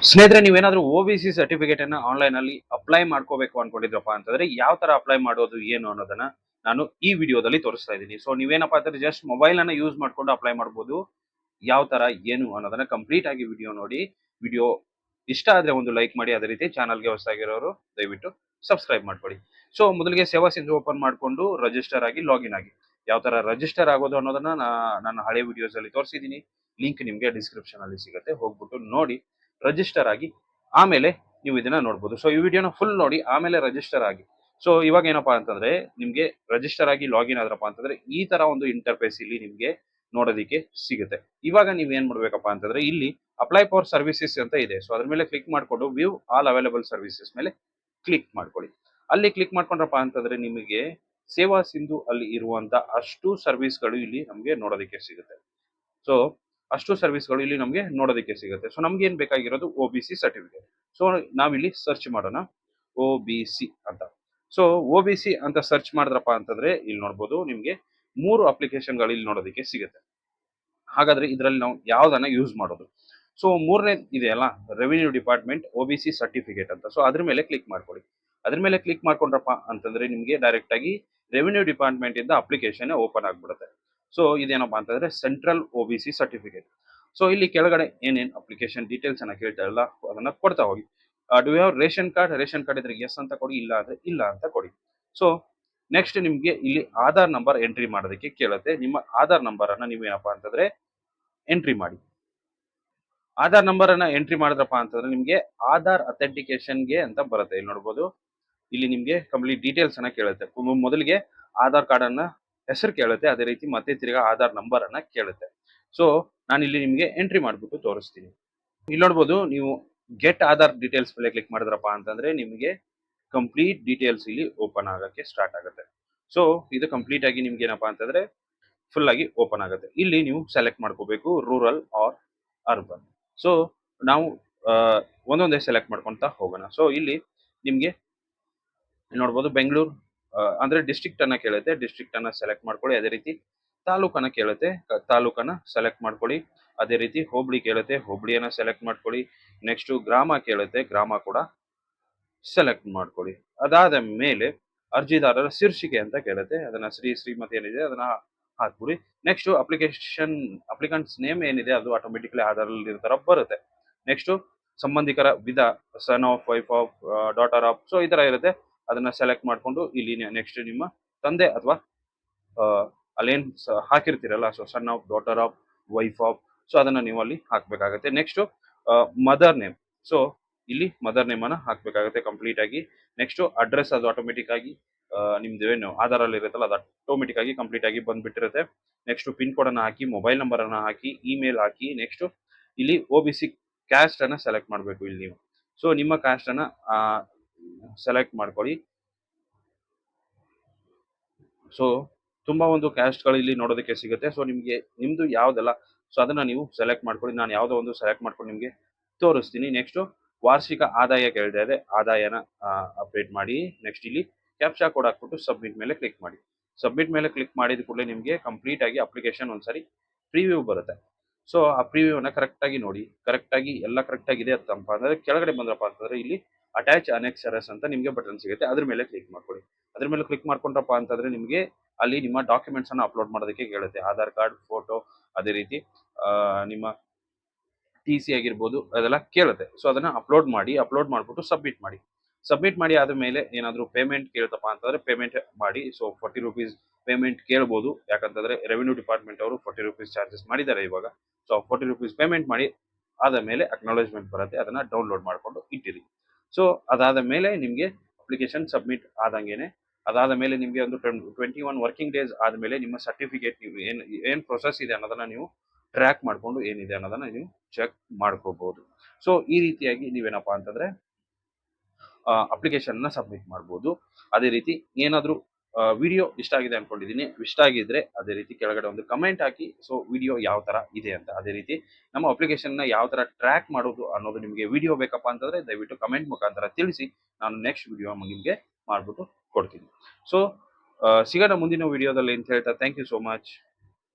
ಸ್ನೇಹಿತರೆ, ನೀವೇನಾದ್ರೂ OBC certificate ಅನ್ನ ಆನ್ಲೈನ್ ಅಲ್ಲಿ ಅಪ್ಲೈ ಮಾಡ್ಕೋಬೇಕು ಅನ್ಕೊಂಡಿದ್ರಪ್ಪ ಅಂತಂದ್ರೆ ಯಾವ ತರ ಅಪ್ಲೈ ಮಾಡೋದು ಏನು ಅನ್ನೋದನ್ನ ನಾನು ಈ ವಿಡಿಯೋದಲ್ಲಿ ತೋರಿಸ್ತಾ ಇದ್ದೀನಿ. ಸೊ ನೀವೇನಪ್ಪ ಅಂತಂದ್ರೆ ಜಸ್ಟ್ ಮೊಬೈಲ್ ಅನ್ನ ಯೂಸ್ ಮಾಡ್ಕೊಂಡು ಅಪ್ಲೈ ಮಾಡಬಹುದು. ಯಾವ ತರ ಏನು ಅನ್ನೋದನ್ನ ಕಂಪ್ಲೀಟ್ ಆಗಿ ವಿಡಿಯೋ ನೋಡಿ. ವಿಡಿಯೋ ಇಷ್ಟ ಆದ್ರೆ ಒಂದು ಲೈಕ್ ಮಾಡಿ. ಅದೇ ರೀತಿ ಚಾನಲ್ಗೆ ಹೊಸದಾಗಿರೋರು ದಯವಿಟ್ಟು ಸಬ್ಸ್ಕ್ರೈಬ್ ಮಾಡ್ಕೊಳ್ಳಿ. ಸೊ ಮೊದಲಿಗೆ ಸೇವಾ ಸಿಂಧು ಓಪನ್ ಮಾಡ್ಕೊಂಡು ರಿಜಿಸ್ಟರ್ ಆಗಿ ಲಾಗಿನ್ ಆಗಿ. ಯಾವ ತರ ರಿಜಿಸ್ಟರ್ ಆಗೋದು ಅನ್ನೋದನ್ನ ನಾನು ಹಳೆ ವಿಡಿಯೋಸ್ ಅಲ್ಲಿ ತೋರಿಸಿದ್ದೀನಿ. ಲಿಂಕ್ ನಿಮಗೆ ಡಿಸ್ಕ್ರಿಪ್ಷನ್ ಅಲ್ಲಿ ಸಿಗುತ್ತೆ, ಹೋಗ್ಬಿಟ್ಟು ನೋಡಿ ರಿಜಿಸ್ಟರ್ ಆಗಿ ಆಮೇಲೆ ನೀವು ಇದನ್ನ ನೋಡಬಹುದು. ಸೊ ಈ ವಿಡಿಯೋನ ಫುಲ್ ನೋಡಿ ಆಮೇಲೆ ರಿಜಿಸ್ಟರ್ ಆಗಿ. ಸೊ ಇವಾಗ ಏನಪ್ಪಾ ಅಂತಂದ್ರೆ ನಿಮ್ಗೆ ರಿಜಿಸ್ಟರ್ ಆಗಿ ಲಾಗಿನ್ ಆದ್ರಪ್ಪ ಅಂತಂದ್ರೆ ಈ ತರ ಒಂದು ಇಂಟರ್ಫೇಸ್ ಇಲ್ಲಿ ನಿಮ್ಗೆ ನೋಡೋದಿಕ್ಕೆ ಸಿಗುತ್ತೆ. ಇವಾಗ ನೀವ್ ಏನ್ ಮಾಡ್ಬೇಕಪ್ಪ ಅಂತಂದ್ರೆ ಇಲ್ಲಿ ಅಪ್ಲೈ ಫಾರ್ ಸರ್ವಿಸಸ್ ಅಂತ ಇದೆ. ಸೊ ಅದ್ರ ಮೇಲೆ ಕ್ಲಿಕ್ ಮಾಡ್ಕೊಂಡು ವ್ಯೂ ಆಲ್ ಅವೈಲೇಬಲ್ ಸರ್ವಿಸಸ್ ಮೇಲೆ ಕ್ಲಿಕ್ ಮಾಡ್ಕೊಳ್ಳಿ. ಅಲ್ಲಿ ಕ್ಲಿಕ್ ಮಾಡ್ಕೊಂಡ್ರಪ್ಪ ಅಂತಂದ್ರೆ ನಿಮಗೆ ಸೇವಾ ಸಿಂಧು ಅಲ್ಲಿ ಇರುವಂತ ಅಷ್ಟು ಸರ್ವಿಸ್ಗಳು ಇಲ್ಲಿ ನಮ್ಗೆ ನೋಡೋದಿಕ್ಕೆ ಸಿಗುತ್ತೆ. ಸೊ ಅಷ್ಟು ಸರ್ವಿಸ್ಗಳು ಇಲ್ಲಿ ನಮಗೆ ನೋಡೋದಕ್ಕೆ ಸಿಗುತ್ತೆ. ಸೊ ನಮ್ಗೆ ಏನ್ ಬೇಕಾಗಿರೋದು OBC ಸರ್ಟಿಫಿಕೇಟ್. ಸೊ ನಾವಿಲ್ಲಿ ಸರ್ಚ್ ಮಾಡೋಣ OBC ಅಂತ. ಸೊ OBC ಅಂತ ಸರ್ಚ್ ಮಾಡಿದ್ರಪ್ಪ ಅಂತಂದ್ರೆ ಇಲ್ಲಿ ನೋಡ್ಬೋದು ನಿಮ್ಗೆ 3 ಅಪ್ಲಿಕೇಶನ್ಗಳು ಇಲ್ಲಿ ನೋಡೋದಕ್ಕೆ ಸಿಗುತ್ತೆ. ಹಾಗಾದ್ರೆ ಇದರಲ್ಲಿ ನಾವು ಯಾವ್ದನ್ನ ಯೂಸ್ ಮಾಡೋದು? ಸೊ ಮೂರನೇ ಇದೆಯಲ್ಲ, ರೆವಿನ್ಯೂ ಡಿಪಾರ್ಟ್ಮೆಂಟ್ OBC ಸರ್ಟಿಫಿಕೇಟ್ ಅಂತ. ಸೊ ಅದ್ರ ಮೇಲೆ ಕ್ಲಿಕ್ ಮಾಡ್ಕೊಳ್ಳಿ. ಅದ್ರ ಮೇಲೆ ಕ್ಲಿಕ್ ಮಾಡ್ಕೊಂಡ್ರಪ್ಪ ಅಂತಂದ್ರೆ ನಿಮ್ಗೆ ಡೈರೆಕ್ಟ್ ಆಗಿ ರೆವಿನ್ಯೂ ಡಿಪಾರ್ಟ್ಮೆಂಟ್ ಇಂದ ಅಪ್ಲಿಕೇಶನ್ ಓಪನ್ ಆಗ್ಬಿಡುತ್ತೆ. ಸೊ ಇದೇನಪ್ಪಾ ಅಂತಂದ್ರೆ ಸೆಂಟ್ರಲ್ OBC ಸರ್ಟಿಫಿಕೇಟ್. ಸೊ ಇಲ್ಲಿ ಕೆಳಗಡೆ ಏನೇನ್ ಅಪ್ಲಿಕೇಶನ್ ಡೀಟೇಲ್ಸ್ ಅನ್ನ ಕೇಳ್ತಾರಲ್ಲ ಅದನ್ನ ಕೊಡ್ತಾ ಹೋಗಿ. Do you have ration card? Ration card ಇದ್ರೆ ಎಸ್ ಅಂತ ಕೊಡಿ, ಇಲ್ಲ ಅಂದ್ರೆ ಇಲ್ಲ ಅಂತ ಕೊಡಿ. ಸೊ ನೆಕ್ಸ್ಟ್ ನಿಮ್ಗೆ ಇಲ್ಲಿ ಆಧಾರ್ ನಂಬರ್ ಎಂಟ್ರಿ ಮಾಡೋದಕ್ಕೆ ಕೇಳುತ್ತೆ. ನಿಮ್ಮ ಆಧಾರ್ ನಂಬರ್ ಅನ್ನ ನೀವೇನಪ್ಪಾ ಅಂತಂದ್ರೆ ಎಂಟ್ರಿ ಮಾಡಿ. ಆಧಾರ್ ನಂಬರ್ ಅನ್ನ ಎಂಟ್ರಿ ಮಾಡಿದ್ರಪ್ಪ ಅಂತಂದ್ರೆ ನಿಮ್ಗೆ ಆಧಾರ್ ಅಥೆಂಟಿಕೇಶನ್ಗೆ ಅಂತ ಬರುತ್ತೆ. ಇಲ್ಲಿ ನೋಡ್ಬೋದು, ಇಲ್ಲಿ ನಿಮ್ಗೆ ಕಂಪ್ಲೀಟ್ ಡೀಟೇಲ್ಸ್ ಅನ್ನ ಕೇಳುತ್ತೆ. ಮೊದಲಿಗೆ ಆಧಾರ್ ಕಾರ್ಡ್ ಅನ್ನ ಹೆಸರು ಕೇಳುತ್ತೆ, ಅದೇ ರೀತಿ ಮತ್ತೆ ತಿರ್ಗಾ ಆಧಾರ್ ನಂಬರ್ ಅನ್ನ ಕೇಳುತ್ತೆ. ಸೊ ನಾನು ಇಲ್ಲಿ ನಿಮ್ಗೆ ಎಂಟ್ರಿ ಮಾಡ್ಬಿಟ್ಟು ತೋರಿಸ್ತೀನಿ. ಇಲ್ಲಿ ನೋಡ್ಬೋದು, ನೀವು ಗೆಟ್ ಆಧಾರ್ ಡೀಟೇಲ್ಸ್ ಮೇಲೆ ಕ್ಲಿಕ್ ಮಾಡಿದ್ರಪ್ಪ ಅಂತಂದ್ರೆ ನಿಮಗೆ ಕಂಪ್ಲೀಟ್ ಡೀಟೇಲ್ಸ್ ಇಲ್ಲಿ ಓಪನ್ ಆಗಕ್ಕೆ ಸ್ಟಾರ್ಟ್ ಆಗುತ್ತೆ. ಸೊ ಇದು ಕಂಪ್ಲೀಟ್ ಆಗಿ ನಿಮ್ಗೆ ಏನಪ್ಪಾ ಅಂತಂದ್ರೆ ಫುಲ್ ಆಗಿ ಓಪನ್ ಆಗುತ್ತೆ. ಇಲ್ಲಿ ನೀವು ಸೆಲೆಕ್ಟ್ ಮಾಡ್ಕೋಬೇಕು ರೂರಲ್ ಆರ್ ಅರ್ಬನ್. ಸೊ ನಾವು ಒಂದೊಂದೇ ಸೆಲೆಕ್ಟ್ ಮಾಡ್ಕೊಂತ ಹೋಗೋಣ. ಸೊ ಇಲ್ಲಿ ನಿಮ್ಗೆ ನೋಡ್ಬೋದು ಬೆಂಗಳೂರು ಅಂದ್ರೆ ಡಿಸ್ಟ್ರಿಕ್ಟ್ ಅನ್ನ ಕೇಳುತ್ತೆ, ಡಿಸ್ಟ್ರಿಕ್ಟ್ ಅನ್ನ ಸೆಲೆಕ್ಟ್ ಮಾಡ್ಕೊಳ್ಳಿ. ಅದೇ ರೀತಿ ತಾಲೂಕನ್ನ ಕೇಳುತ್ತೆ, ತಾಲೂಕನ್ನ ಸೆಲೆಕ್ಟ್ ಮಾಡ್ಕೊಳ್ಳಿ. ಅದೇ ರೀತಿ ಹೋಬಳಿ ಕೇಳುತ್ತೆ, ಹೋಬಳಿಯನ್ನ ಸೆಲೆಕ್ಟ್ ಮಾಡ್ಕೊಳ್ಳಿ. ನೆಕ್ಸ್ಟ್ ಗ್ರಾಮ ಕೇಳುತ್ತೆ, ಗ್ರಾಮ ಕೂಡ ಸೆಲೆಕ್ಟ್ ಮಾಡ್ಕೊಳ್ಳಿ. ಅದಾದ ಮೇಲೆ ಅರ್ಜಿದಾರರ ಶೀರ್ಷಿಕೆ ಅಂತ ಕೇಳುತ್ತೆ, ಅದನ್ನ ಶ್ರೀಮತಿ ಏನಿದೆ ಅದನ್ನ ಹಾಕ್ಬಿಡಿ. ನೆಕ್ಸ್ಟ್ ಅಪ್ಲಿಕೆಂಟ್ಸ್ ನೇಮ್ ಏನಿದೆ ಅದು ಆಟೋಮೆಟಿಕ್ಲಿ ಆಧಾರಲ್ಲಿ ಇರೋ ತರ ಬರುತ್ತೆ. ನೆಕ್ಸ್ಟ್ ಸಂಬಂಧಿಕರ ವಿಧ, son of, wife of, daughter of, so ಈ ತರ ಇರುತ್ತೆ. ಅದನ್ನ ಸೆಲೆಕ್ಟ್ ಮಾಡ್ಕೊಂಡು ಇಲ್ಲಿ ನೆಕ್ಸ್ಟ್ ನಿಮ್ಮ ತಂದೆ ಅಥವಾ ಅಲ್ಲೇನ್ ಹಾಕಿರ್ತೀರಲ್ಲ, so son of, daughter of, wife of, so ಅದನ್ನ ನೀವು ಅಲ್ಲಿ ಹಾಕ್ಬೇಕಾಗತ್ತೆ. ನೆಕ್ಸ್ಟ್ ಮದರ್ ನೇಮ್, ಸೊ ಇಲ್ಲಿ ಮದರ್ ನೇಮ್ ಅನ್ನ ಹಾಕ್ಬೇಕಾಗುತ್ತೆ ಕಂಪ್ಲೀಟ್ ಆಗಿ. ನೆಕ್ಸ್ಟ್ ಅಡ್ರೆಸ್, ಅದು ಆಟೋಮೆಟಿಕ್ ಆಗಿ ನಿಮ್ದು ಏನು ಆಧಾರ್ ಅಲ್ಲಿ ಇರುತ್ತಲ್ಲ ಅದು ಆಟೋಮೆಟಿಕ್ ಆಗಿ ಕಂಪ್ಲೀಟ್ ಆಗಿ ಬಂದ್ಬಿಟ್ಟಿರುತ್ತೆ. ನೆಕ್ಸ್ಟ್ ಪಿನ್ ಕೋಡ್ ಅನ್ನ ಹಾಕಿ, ಮೊಬೈಲ್ ನಂಬರ್ ಅನ್ನ ಹಾಕಿ, ಇಮೇಲ್ ಹಾಕಿ. ನೆಕ್ಸ್ಟ್ ಇಲ್ಲಿ OBC ಕ್ಯಾಸ್ಟ್ ಅನ್ನ ಸೆಲೆಕ್ಟ್ ಮಾಡಬೇಕು ಇಲ್ಲಿ ನೀವು. ಸೊ ನಿಮ್ಮ ಕ್ಯಾಸ್ಟ್ ಅನ್ನ ಸೆಲೆಕ್ಟ್ ಮಾಡ್ಕೊಳ್ಳಿ. ಸೊ ತುಂಬಾ ಒಂದು ಕ್ಯಾಸ್ಟ್ಗಳು ಇಲ್ಲಿ ನೋಡೋದಕ್ಕೆ ಸಿಗುತ್ತೆ. ಸೊ ನಿಮ್ಗೆ ನಿಮ್ದು ಯಾವ್ದಲ್ಲ, ಸೊ ಅದನ್ನ ನೀವು ಸೆಲೆಕ್ಟ್ ಮಾಡ್ಕೊಳ್ಳಿ. ನಾನು ಯಾವ್ದೋ ಒಂದು ಸೆಲೆಕ್ಟ್ ಮಾಡ್ಕೊಂಡು ನಿಮ್ಗೆ ತೋರಿಸ್ತೀನಿ. ನೆಕ್ಸ್ಟ್ ವಾರ್ಷಿಕ ಆದಾಯ ಕೇಳ್ತಾ ಇದೆ, ಆದಾಯನ ಅಪ್ಡೇಟ್ ಮಾಡಿ. ನೆಕ್ಸ್ಟ್ ಇಲ್ಲಿ ಕ್ಯಾಪ್ಚಾ ಕೋಡ್ ಹಾಕ್ಬಿಟ್ಟು ಸಬ್ಮಿಟ್ ಮೇಲೆ ಕ್ಲಿಕ್ ಮಾಡಿ. ಸಬ್ಮಿಟ್ ಮೇಲೆ ಕ್ಲಿಕ್ ಮಾಡಿದ ಕೂಡಲೇ ನಿಮ್ಗೆ ಕಂಪ್ಲೀಟ್ ಆಗಿ ಅಪ್ಲಿಕೇಶನ್ ಒಂದ್ಸರಿ ಪ್ರಿವ್ಯೂ ಬರುತ್ತೆ. ಸೊ ಆ ಪ್ರಿವ್ಯೂನ ಕರೆಕ್ಟ್ ಆಗಿ ನೋಡಿ, ಕರೆಕ್ಟ್ ಆಗಿ ಎಲ್ಲ ಕರೆಕ್ಟ್ ಆಗಿದೆ ಅಂತಪ್ಪ ಅಂದ್ರೆ ಕೆಳಗಡೆ ಬಂದ್ರಪ್ಪ ಅಂತಂದ್ರೆ ಇಲ್ಲಿ ಅಟ್ಯಾಚ್ ಅನೆಕ್ಸರಸ್ ಅಂತ ನಿಮ್ಗೆ ಬಟನ್ ಸಿಗುತ್ತೆ, ಅದ್ರ ಮೇಲೆ ಕ್ಲಿಕ್ ಮಾಡ್ಕೊಳ್ಳಿ. ಅದ್ರ ಮೇಲೆ ಕ್ಲಿಕ್ ಮಾಡ್ಕೊಂಡ್ರಪ್ಪ ಅಂತಂದ್ರೆ ನಿಮ್ಗೆ ಅಲ್ಲಿ ನಿಮ್ಮ ಡಾಕ್ಯುಮೆಂಟ್ಸ್ ಅನ್ನ ಅಪ್ಲೋಡ್ ಮಾಡೋದಕ್ಕೆ ಕೇಳುತ್ತೆ. ಆಧಾರ್ ಕಾರ್ಡ್, ಫೋಟೋ, ಅದೇ ರೀತಿ ನಿಮ್ಮ TC ಆಗಿರ್ಬೋದು ಅದೆಲ್ಲ ಕೇಳುತ್ತೆ. ಸೊ ಅದನ್ನ ಅಪ್ಲೋಡ್ ಮಾಡಿ, ಅಪ್ಲೋಡ್ ಮಾಡ್ಬಿಟ್ಟು ಸಬ್ಮಿಟ್ ಮಾಡಿ. ಸಬ್ಮಿಟ್ ಮಾಡಿ ಆದ್ಮೇಲೆ ಏನಾದ್ರು ಪೇಮೆಂಟ್ ಕೇಳ್ತಪ್ಪ ಅಂತಂದ್ರೆ ಪೇಮೆಂಟ್ ಮಾಡಿ. ಸೊ 40 rupees ಪೇಮೆಂಟ್ ಕೇಳ್ಬೋದು, ಯಾಕಂತಂದ್ರೆ ರೆವಿನ್ಯೂ ಡಿಪಾರ್ಟ್ಮೆಂಟ್ ಅವರು 40 rupees ಚಾರ್ಜಸ್ ಮಾಡಿದ್ದಾರೆ ಇವಾಗ. ಸೊ 40 rupees ಪೇಮೆಂಟ್ ಮಾಡಿ ಆದ ಮೇಲೆ ಅಕ್ನಾಲೇಜ್ಮೆಂಟ್ ಬರುತ್ತೆ, ಅದನ್ನ ಡೌನ್ಲೋಡ್ ಮಾಡ್ಕೊಂಡು ಇಟ್ಟಿರಿ. ಸೊ ಅದಾದ ಮೇಲೆ ನಿಮ್ಗೆ ಅಪ್ಲಿಕೇಶನ್ ಸಬ್ಮಿಟ್ ಆದಂಗೆನೆ, ಅದಾದ ಮೇಲೆ ನಿಮ್ಗೆ ಒಂದು 21 ವರ್ಕಿಂಗ್ ಡೇಸ್ ಆದ್ಮೇಲೆ ನಿಮ್ಮ ಸರ್ಟಿಫಿಕೇಟ್ ನೀವು ಏನ್ ಪ್ರೊಸೆಸ್ ಇದೆ ಅನ್ನೋದನ್ನ ನೀವು ಟ್ರ್ಯಾಕ್ ಮಾಡ್ಕೊಂಡು ಏನಿದೆ ಅನ್ನೋದನ್ನ ನೀವು ಚೆಕ್ ಮಾಡ್ಕೋಬಹುದು. ಸೊ ಈ ರೀತಿಯಾಗಿ ನೀವೇನಪ್ಪಾ ಅಂತಂದ್ರೆ ಅಪ್ಲಿಕೇಶನ್ ನ ಸಬ್ಮಿಟ್ ಮಾಡ್ಬೋದು. ಅದೇ ರೀತಿ ಏನಾದ್ರೂ ವಿಡಿಯೋ ಇಷ್ಟ ಆಗಿದೆ ಅನ್ಕೊಂಡಿದೀನಿ, ಇಷ್ಟ ಆಗಿದ್ರೆ ಅದೇ ರೀತಿ ಕೆಳಗಡೆ ಒಂದು ಕಮೆಂಟ್ ಹಾಕಿ. ಸೊ ವಿಡಿಯೋ ಯಾವ ತರ ಇದೆ ಅಂತ, ಅದೇ ರೀತಿ ನಮ್ಮ ಅಪ್ಲಿಕೇಶನ್ ನ ಯಾವ ತರ ಟ್ರ್ಯಾಕ್ ಮಾಡೋದು ಅನ್ನೋದು ನಿಮಗೆ ವಿಡಿಯೋ ಬೇಕಪ್ಪ ಅಂತಂದ್ರೆ ದಯವಿಟ್ಟು ಕಮೆಂಟ್ ಮುಖಾಂತರ ತಿಳಿಸಿ, ನಾನು ನೆಕ್ಸ್ಟ್ ವಿಡಿಯೋ ನಿಮ್ಗೆ ಮಾಡ್ಬಿಟ್ಟು ಕೊಡ್ತೀನಿ. ಸೊ ಸಿಗೋಣ ಮುಂದಿನ ವಿಡಿಯೋದಲ್ಲಿ ಅಂತ ಹೇಳ್ತಾ, ಥ್ಯಾಂಕ್ ಯು ಸೋ ಮಚ್.